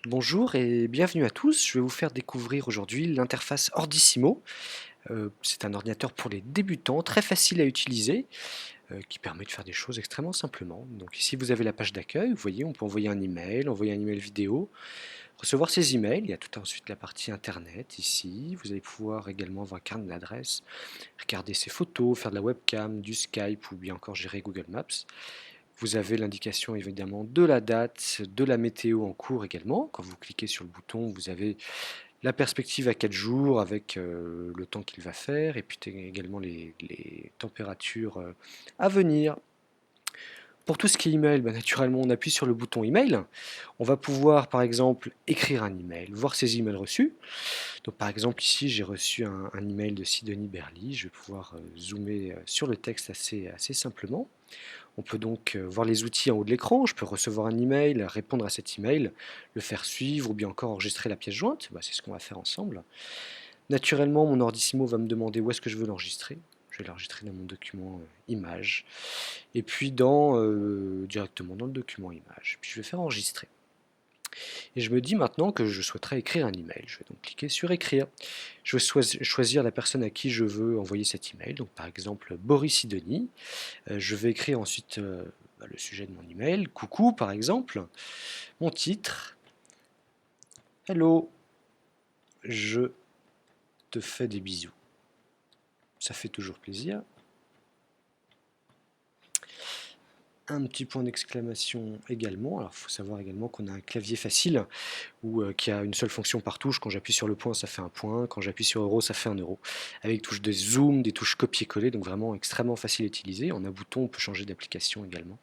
Bonjour et bienvenue à tous. Je vais vous faire découvrir aujourd'hui l'interface Ordissimo. C'est un ordinateur pour les débutants, très facile à utiliser, qui permet de faire des choses extrêmement simplement. Donc ici vous avez la page d'accueil, vous voyez, on peut envoyer un email vidéo, recevoir ses emails. Il y a tout ensuite la partie internet ici. Vous allez pouvoir également avoir un carnet d'adresses, regarder ses photos, faire de la webcam, du Skype ou bien encore gérer Google Maps. Vous avez l'indication évidemment de la date, de la météo en cours également. Quand vous cliquez sur le bouton, vous avez la perspective à 4 jours avec le temps qu'il va faire et puis également les températures à venir. Pour tout ce qui est email, bah, naturellement on appuie sur le bouton email. On va pouvoir par exemple écrire un email, voir ses emails reçus. Donc par exemple ici j'ai reçu un email de Sidonie Berly, je vais pouvoir zoomer sur le texte assez simplement. On peut donc voir les outils en haut de l'écran, je peux recevoir un email, répondre à cet email, le faire suivre ou bien encore enregistrer la pièce jointe. Bah, c'est ce qu'on va faire ensemble. Naturellement, mon Ordissimo va me demander où est-ce que je veux l'enregistrer. Je vais l'enregistrer dans mon document image et puis directement dans le document image. Puis je vais faire enregistrer. Et je me dis maintenant que je souhaiterais écrire un email. Je vais donc cliquer sur écrire. Je vais choisir la personne à qui je veux envoyer cet email. Donc par exemple Boris Sidonie. Je vais écrire ensuite le sujet de mon email. Coucou par exemple. Mon titre. Hello. Je te fais des bisous. Ça fait toujours plaisir. Un petit point d'exclamation également. Alors il faut savoir également qu'on a un clavier facile qui a une seule fonction par touche. Quand j'appuie sur le point, ça fait un point. Quand j'appuie sur euro, ça fait un euro. Avec touches de zoom, des touches copier-coller, donc vraiment extrêmement facile à utiliser. En un bouton, on peut changer d'application également.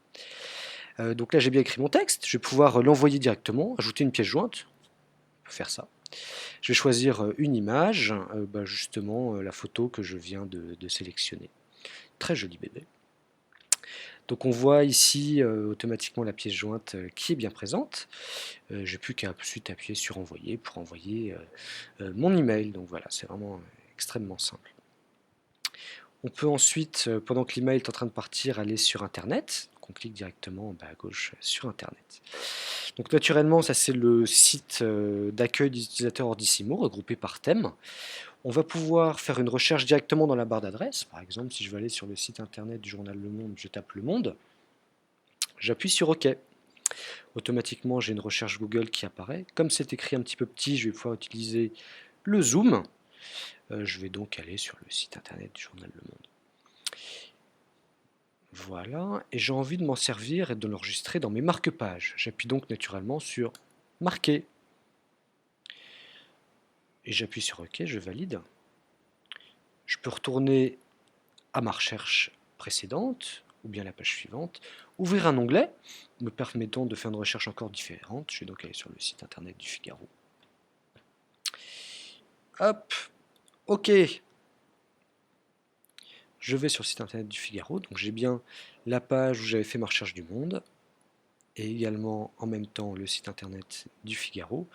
Donc là, j'ai bien écrit mon texte. Je vais pouvoir l'envoyer directement, ajouter une pièce jointe. On peut faire ça. Je vais choisir une image, justement la photo que je viens de sélectionner. Très joli bébé. Donc on voit ici automatiquement la pièce jointe qui est bien présente. J'ai plus qu'à ensuite appuyer sur envoyer pour envoyer mon email. Donc voilà, c'est vraiment extrêmement simple. On peut ensuite, pendant que l'email est en train de partir, aller sur Internet. Donc on clique directement à gauche sur Internet. Donc naturellement, ça c'est le site d'accueil des utilisateurs Ordissimo, regroupé par thème. On va pouvoir faire une recherche directement dans la barre d'adresse. Par exemple, si je veux aller sur le site internet du journal Le Monde, je tape Le Monde. J'appuie sur OK. Automatiquement, j'ai une recherche Google qui apparaît. Comme c'est écrit un petit peu petit, je vais pouvoir utiliser le zoom. Je vais donc aller sur le site internet du journal Le Monde. Voilà, et j'ai envie de m'en servir et de l'enregistrer dans mes marque-pages. J'appuie donc naturellement sur Marquer. Et j'appuie sur OK, je valide. Je peux retourner à ma recherche précédente, ou bien la page suivante, ouvrir un onglet me permettant de faire une recherche encore différente. Je vais donc aller sur le site internet du Figaro. Hop, OK. Je vais sur le site internet du Figaro, donc j'ai bien la page où j'avais fait ma recherche du Monde, et également en même temps le site internet du Figaro,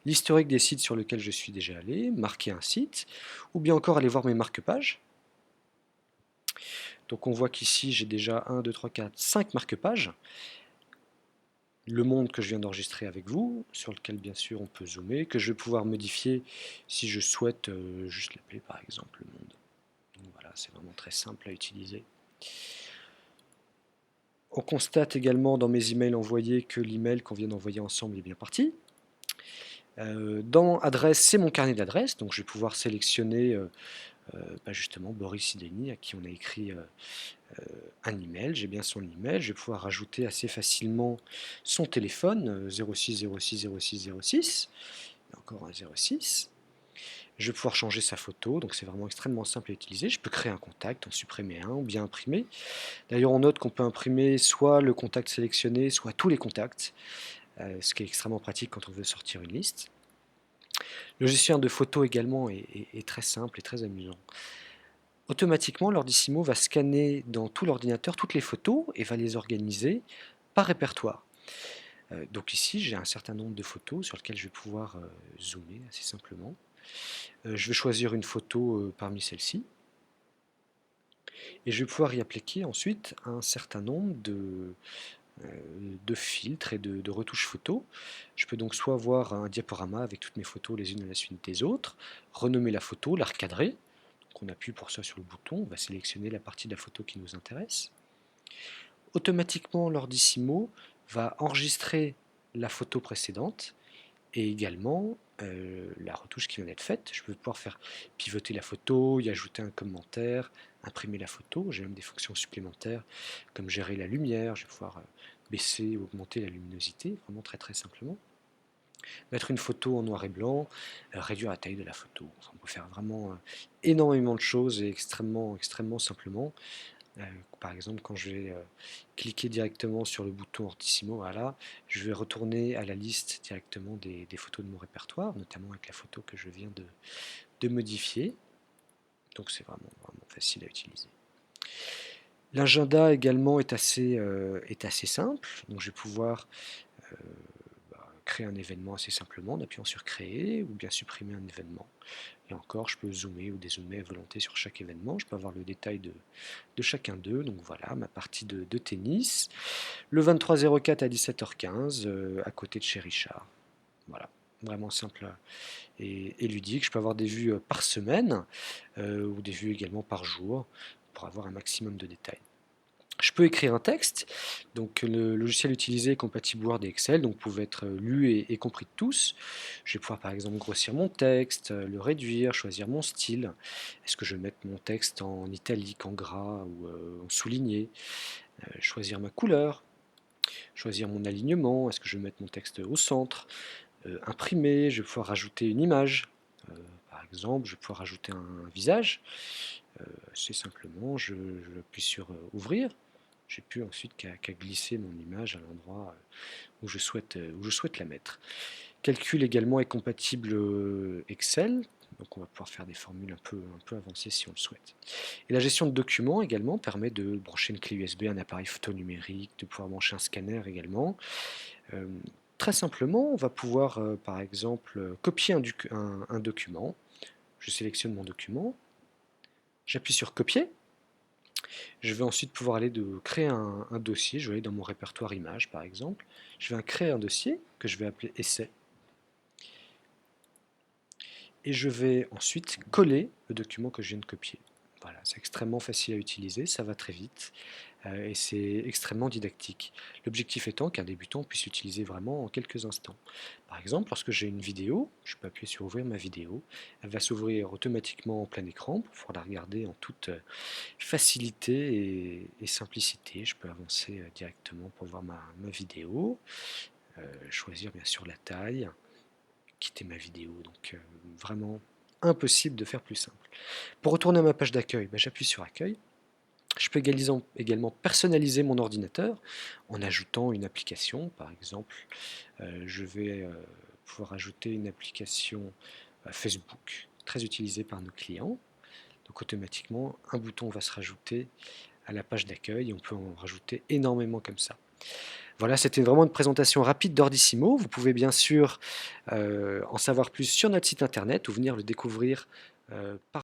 l'historique des sites sur lesquels je suis déjà allé, marquer un site, ou bien encore aller voir mes marque-pages. Donc on voit qu'ici j'ai déjà 1, 2, 3, 4, 5 marque-pages. Le Monde que je viens d'enregistrer avec vous, sur lequel bien sûr on peut zoomer, que je vais pouvoir modifier si je souhaite juste l'appeler par exemple Le Monde. Donc voilà, c'est vraiment très simple à utiliser. On constate également dans mes emails envoyés que l'email qu'on vient d'envoyer ensemble est bien parti. Dans adresse, c'est mon carnet d'adresses, donc je vais pouvoir sélectionner justement Boris Sideni à qui on a écrit un email. J'ai bien son email, je vais pouvoir rajouter assez facilement son téléphone 06 06 06 06, encore un 06. Je vais pouvoir changer sa photo, donc c'est vraiment extrêmement simple à utiliser. Je peux créer un contact, en supprimer un ou bien imprimer. D'ailleurs, on note qu'on peut imprimer soit le contact sélectionné, soit tous les contacts, ce qui est extrêmement pratique quand on veut sortir une liste. Le gestionnaire de photos également est très simple et très amusant. Automatiquement, l'Ordissimo va scanner dans tout l'ordinateur toutes les photos et va les organiser par répertoire. Donc ici, j'ai un certain nombre de photos sur lesquelles je vais pouvoir zoomer assez simplement. Je vais choisir une photo parmi celles-ci. Et je vais pouvoir y appliquer ensuite un certain nombre de filtres et de retouches photos. Je peux donc soit avoir un diaporama avec toutes mes photos les unes à la suite des autres, renommer la photo, la recadrer. Donc on appuie pour ça sur le bouton, on va sélectionner la partie de la photo qui nous intéresse. Automatiquement, l'Ordissimo va enregistrer la photo précédente et également la retouche qui vient d'être faite. Je peux pouvoir faire pivoter la photo, y ajouter un commentaire, imprimer la photo. J'ai même des fonctions supplémentaires comme gérer la lumière. Je vais pouvoir baisser ou augmenter la luminosité, vraiment très très simplement. Mettre une photo en noir et blanc, réduire la taille de la photo. Enfin, on peut faire vraiment énormément de choses et extrêmement simplement. Par exemple, quand je vais cliquer directement sur le bouton Ordissimo, voilà, je vais retourner à la liste directement des photos de mon répertoire, notamment avec la photo que je viens de modifier. Donc c'est vraiment facile à utiliser. L'agenda également est assez simple, donc je vais pouvoir créer un événement assez simplement en appuyant sur créer ou bien supprimer un événement. Et encore, je peux zoomer ou dézoomer à volonté sur chaque événement. Je peux avoir le détail de chacun d'eux. Donc voilà, ma partie de tennis. Le 23-04 à 17h15, à côté de chez Richard. Voilà, vraiment simple et ludique. Je peux avoir des vues par semaine ou des vues également par jour pour avoir un maximum de détails. Je peux écrire un texte, donc le logiciel utilisé est compatible Word et Excel, donc pouvait être lu et compris de tous. Je vais pouvoir par exemple grossir mon texte, le réduire, choisir mon style. Est-ce que je vais mettre mon texte en italique, en gras ou en souligné, choisir ma couleur, choisir mon alignement, est-ce que je vais mettre mon texte au centre, imprimer, je vais pouvoir rajouter une image. Par exemple, je vais pouvoir rajouter un visage. C'est simplement, j'appuie sur ouvrir. J'ai plus ensuite qu'à glisser mon image à l'endroit où je souhaite la mettre. Calcul également est compatible Excel, donc on va pouvoir faire des formules un peu avancées si on le souhaite. Et la gestion de documents également permet de brancher une clé USB à un appareil photo numérique, de pouvoir brancher un scanner également. Très simplement, on va pouvoir par exemple copier un document. Je sélectionne mon document, j'appuie sur copier. Je vais ensuite pouvoir aller créer un dossier. Je vais aller dans mon répertoire images par exemple. Je vais créer un dossier que je vais appeler essai. Et je vais ensuite coller le document que je viens de copier. Voilà, c'est extrêmement facile à utiliser, ça va très vite et c'est extrêmement didactique. L'objectif étant qu'un débutant puisse l'utiliser vraiment en quelques instants. Par exemple, lorsque j'ai une vidéo, je peux appuyer sur ouvrir ma vidéo, elle va s'ouvrir automatiquement en plein écran pour pouvoir la regarder en toute facilité et simplicité. Je peux avancer directement pour voir ma vidéo, choisir bien sûr la taille, quitter ma vidéo, donc vraiment impossible de faire plus simple. Pour retourner à ma page d'accueil, j'appuie sur accueil. Je peux également personnaliser mon ordinateur en ajoutant une application. Par exemple, je vais pouvoir ajouter une application Facebook, très utilisée par nos clients. Donc automatiquement, un bouton va se rajouter à la page d'accueil et on peut en rajouter énormément comme ça. Voilà, c'était vraiment une présentation rapide d'Ordissimo. Vous pouvez bien sûr en savoir plus sur notre site internet ou venir le découvrir par